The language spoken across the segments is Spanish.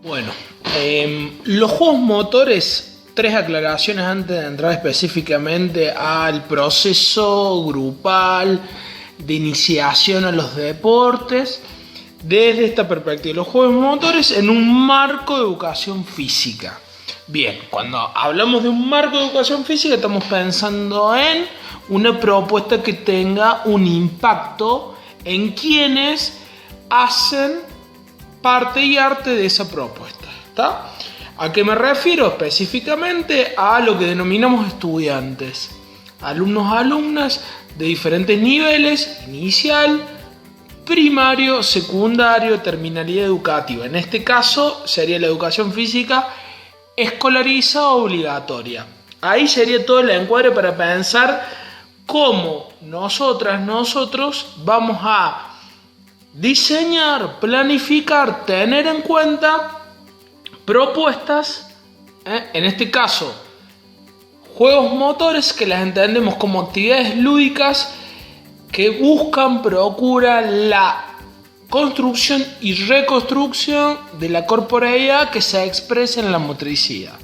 Bueno, los juegos motores, tres aclaraciones antes de entrar específicamente al proceso grupal de iniciación a los deportes, desde esta perspectiva, los juegos motores en un marco de educación física. Bien, cuando hablamos de un marco de educación física estamos pensando en una propuesta que tenga un impacto en quienes hacen parte y arte de esa propuesta. ¿Está? ¿A qué me refiero? Específicamente a lo que denominamos estudiantes, alumnos, alumnas de diferentes niveles, inicial, primario, secundario, terminalidad educativa. En este caso sería la educación física escolarizada obligatoria. Ahí sería todo el encuadre para pensar cómo nosotros vamos a diseñar, planificar, tener en cuenta propuestas, en este caso juegos motores que las entendemos como actividades lúdicas que buscan, procuran la construcción y reconstrucción de la corporeidad que se expresa en la motricidad.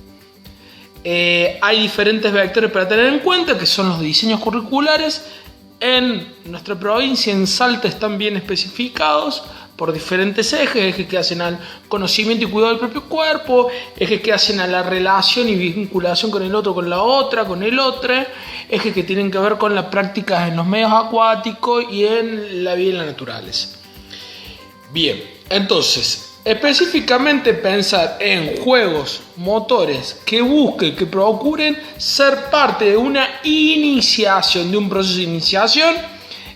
Hay diferentes vectores para tener en cuenta, que son los diseños curriculares. En nuestra provincia, en Salta, están bien especificados por diferentes ejes que hacen al conocimiento y cuidado del propio cuerpo, ejes que hacen a la relación y vinculación con el otro, con la otra, con el otro, ejes que tienen que ver con las prácticas en los medios acuáticos y en la vida en la naturaleza. Bien, entonces, específicamente pensar en juegos motores que busquen, que procuren ser parte de una iniciación, de un proceso de iniciación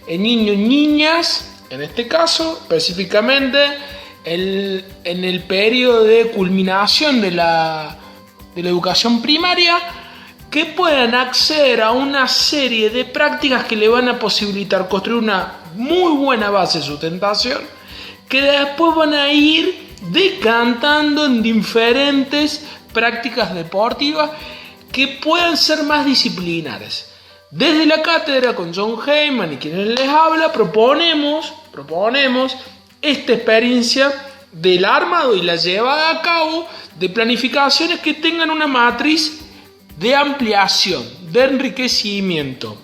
en niños y niñas, en este caso, específicamente en el periodo de culminación de la educación primaria, que puedan acceder a una serie de prácticas que le van a posibilitar construir una muy buena base de sustentación, que después van a ir decantando en diferentes prácticas deportivas que puedan ser más disciplinares. Desde la cátedra, con John Heyman y quienes les habla, proponemos esta experiencia del armado y la llevada a cabo de planificaciones que tengan una matriz de ampliación, de enriquecimiento,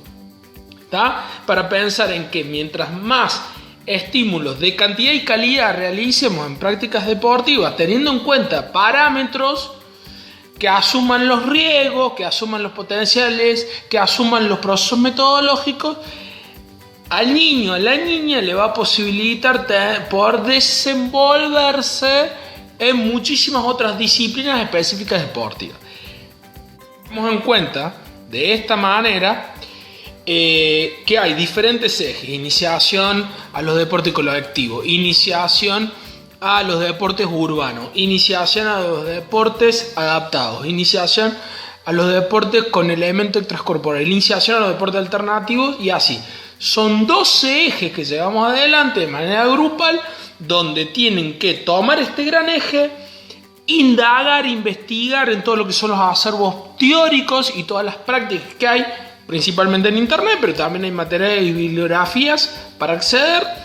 ¿tá? Para pensar en que mientras más estímulos de cantidad y calidad realicemos en prácticas deportivas, teniendo en cuenta parámetros que asuman los riesgos, que asuman los potenciales, que asuman los procesos metodológicos, al niño, a la niña le va a posibilitar poder desenvolverse en muchísimas otras disciplinas específicas deportivas. Tenemos en cuenta de esta manera que hay diferentes ejes: iniciación a los deportes colectivos, iniciación a los deportes urbanos, iniciación a los deportes adaptados, iniciación a los deportes con elemento extracorporal, iniciación a los deportes alternativos, y así. Son 12 ejes que llevamos adelante de manera grupal, donde tienen que tomar este gran eje, indagar, investigar en todo lo que son los acervos teóricos y todas las prácticas que hay, principalmente en internet, pero también hay materiales y bibliografías para acceder.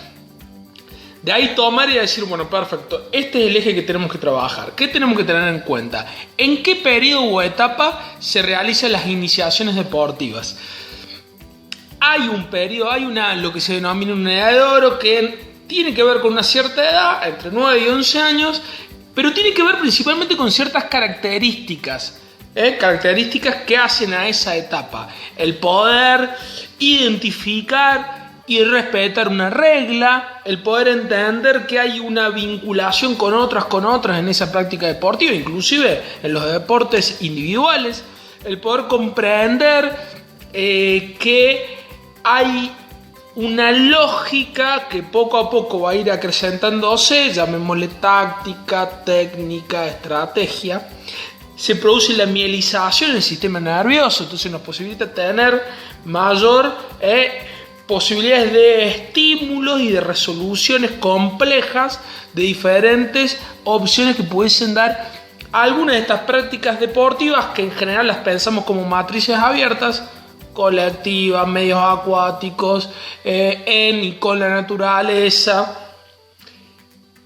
De ahí tomar y decir, bueno, perfecto, este es el eje que tenemos que trabajar. ¿Qué tenemos que tener en cuenta? ¿En qué periodo o etapa se realizan las iniciaciones deportivas? Hay un periodo, lo que se denomina una edad de oro, que tiene que ver con una cierta edad, entre 9 y 11 años, pero tiene que ver principalmente con ciertas características. Características que hacen a esa etapa: el poder identificar y respetar una regla, el poder entender que hay una vinculación con otras en esa práctica deportiva, inclusive en los deportes individuales, el poder comprender que hay una lógica que poco a poco va a ir acrecentándose, llamémosle táctica, técnica, estrategia. Se produce la mielización en el sistema nervioso, entonces nos posibilita tener mayor posibilidades de estímulos y de resoluciones complejas de diferentes opciones que pudiesen dar algunas de estas prácticas deportivas, que en general las pensamos como matrices abiertas, colectivas, medios acuáticos, en y con la naturaleza.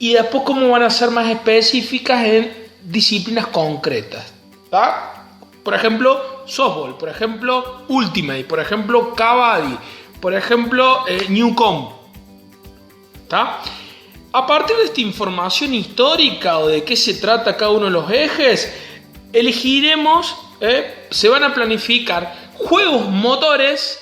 y después cómo van a ser más específicas en disciplinas concretas. ¿Tá? Por ejemplo, softball, por ejemplo, Ultimate, por ejemplo, Kabaddi, por ejemplo, Newcomb. ¿Tá? A partir de esta información histórica o de qué se trata cada uno de los ejes, elegiremos, se van a planificar juegos motores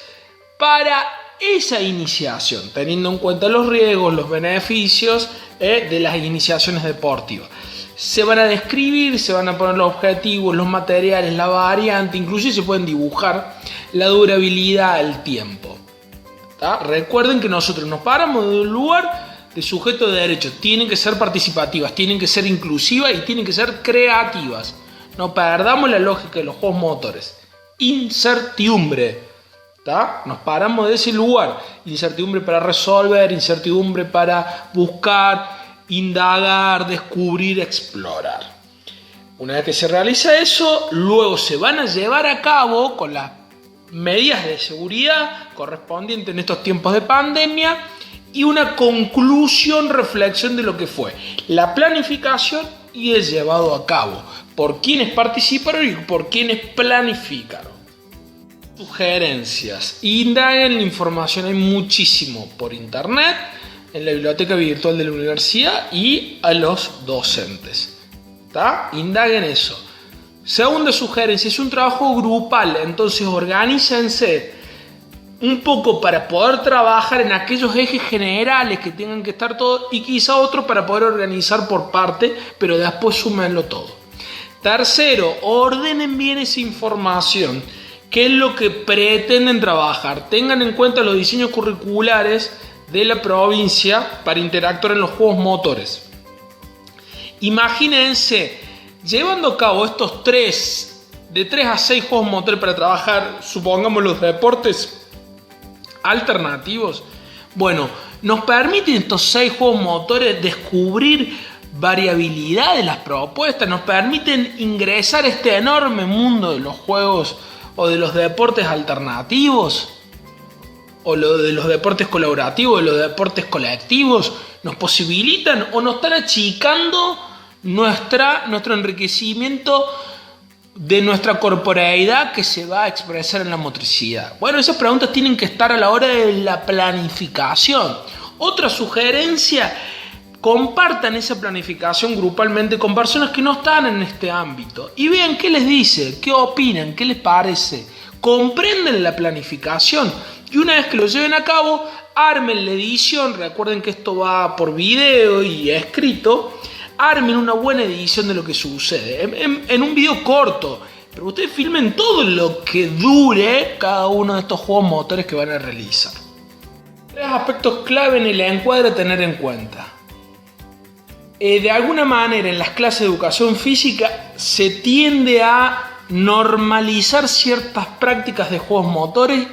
para esa iniciación, teniendo en cuenta los riesgos, los beneficios de las iniciaciones deportivas. Se van a describir, se van a poner los objetivos, los materiales, la variante, incluso se pueden dibujar la durabilidad, el tiempo. ¿Tá? Recuerden que nosotros nos paramos de un lugar de sujeto de derecho, tienen que ser participativas, tienen que ser inclusivas y tienen que ser creativas. No perdamos la lógica de los juegos motores. Incertidumbre. ¿Tá? Nos paramos de ese lugar. Incertidumbre para resolver, incertidumbre para buscar, indagar, descubrir, explorar. Una vez que se realiza eso, luego se van a llevar a cabo con las medidas de seguridad correspondientes en estos tiempos de pandemia y una conclusión, reflexión de lo que fue la planificación y el llevado a cabo, por quienes participaron y por quienes planificaron. Sugerencias. Indaguen la información, hay muchísimo por internet, en la biblioteca virtual de la universidad y a los docentes. ¿Tá? Indaguen eso. Segunda sugerencia, es un trabajo grupal, entonces organícense un poco para poder trabajar en aquellos ejes generales que tengan que estar todos y quizá otro para poder organizar por parte, pero después súmenlo todo. Tercero, ordenen bien esa información. ¿Qué es lo que pretenden trabajar? Tengan en cuenta los diseños curriculares de la provincia para interactuar en los juegos motores. Imagínense llevando a cabo estos de 3 a 6 juegos motores para trabajar, supongamos, los deportes alternativos. Bueno, nos permiten estos 6 juegos motores descubrir variabilidad de las propuestas, nos permiten ingresar a este enorme mundo de los juegos o de los deportes alternativos o de los deportes colaborativos, de los deportes colectivos, nos posibilitan o nos están achicando nuestro enriquecimiento de nuestra corporeidad que se va a expresar en la motricidad. Bueno, esas preguntas tienen que estar a la hora de la planificación. Otra sugerencia, compartan esa planificación grupalmente con personas que no están en este ámbito y vean qué les dice, qué opinan, qué les parece. Comprenden la planificación y una vez que lo lleven a cabo, armen la edición. Recuerden que esto va por video y escrito. Armen una buena edición de lo que sucede en un video corto, pero ustedes filmen todo lo que dure cada uno de estos juegos motores que van a realizar. 3 aspectos clave en el encuadre a tener en cuenta. De alguna manera en las clases de educación física se tiende a normalizar ciertas prácticas de juegos motores,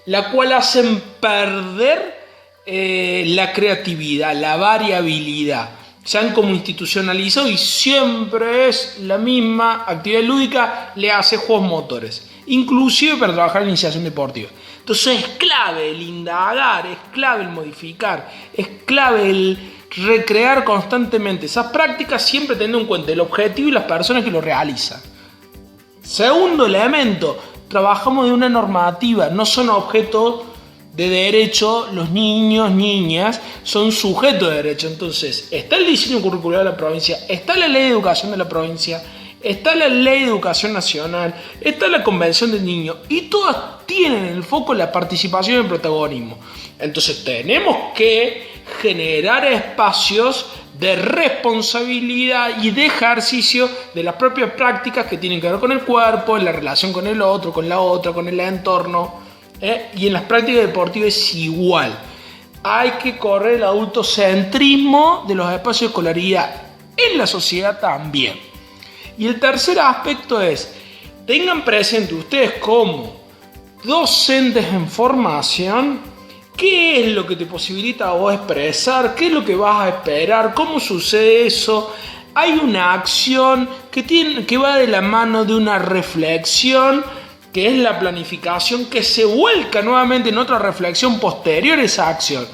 la cual hacen perder la creatividad, la variabilidad. Se han como institucionalizado y siempre es la misma actividad lúdica, le hace juegos motores, inclusive para trabajar en iniciación deportiva. Entonces es clave el indagar, es clave el modificar, es clave el recrear constantemente esas prácticas, siempre teniendo en cuenta el objetivo y las personas que lo realizan. Segundo elemento, trabajamos de una normativa, no son objetos de derecho, los niños, niñas, son sujetos de derecho. Entonces, está el diseño curricular de la provincia, está la ley de educación de la provincia, está la ley de educación nacional, está la convención del niño, y todas tienen en el foco la participación y el protagonismo. Entonces, tenemos que generar espacios de responsabilidad y de ejercicio de las propias prácticas que tienen que ver con el cuerpo, en la relación con el otro, con la otra, con el entorno. Y en las prácticas deportivas es igual. Hay que correr el adultocentrismo de los espacios de escolaridad en la sociedad también. Y el tercer aspecto es, tengan presente ustedes como docentes en formación, qué es lo que te posibilita a vos expresar, qué es lo que vas a esperar, cómo sucede eso. Hay una acción que va de la mano de una reflexión, que es la planificación, que se vuelca nuevamente en otra reflexión posterior a esa acción.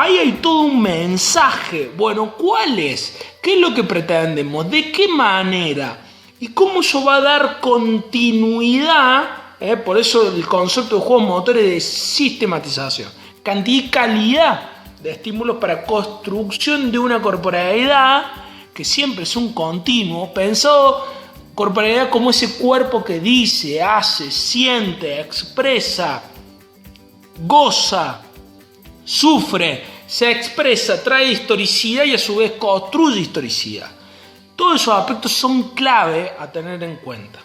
ahí hay todo un mensaje. Bueno, ¿cuál es? ¿Qué es lo que pretendemos? ¿De qué manera? ¿Y cómo eso va a dar continuidad? Por eso el concepto de juegos motores de sistematización. Cantidad y calidad de estímulos para construcción de una corporalidad que siempre es un continuo, pensado corporalidad como ese cuerpo que dice, hace, siente, expresa, goza, sufre, se expresa, trae historicidad y a su vez construye historicidad. Todos esos aspectos son clave a tener en cuenta.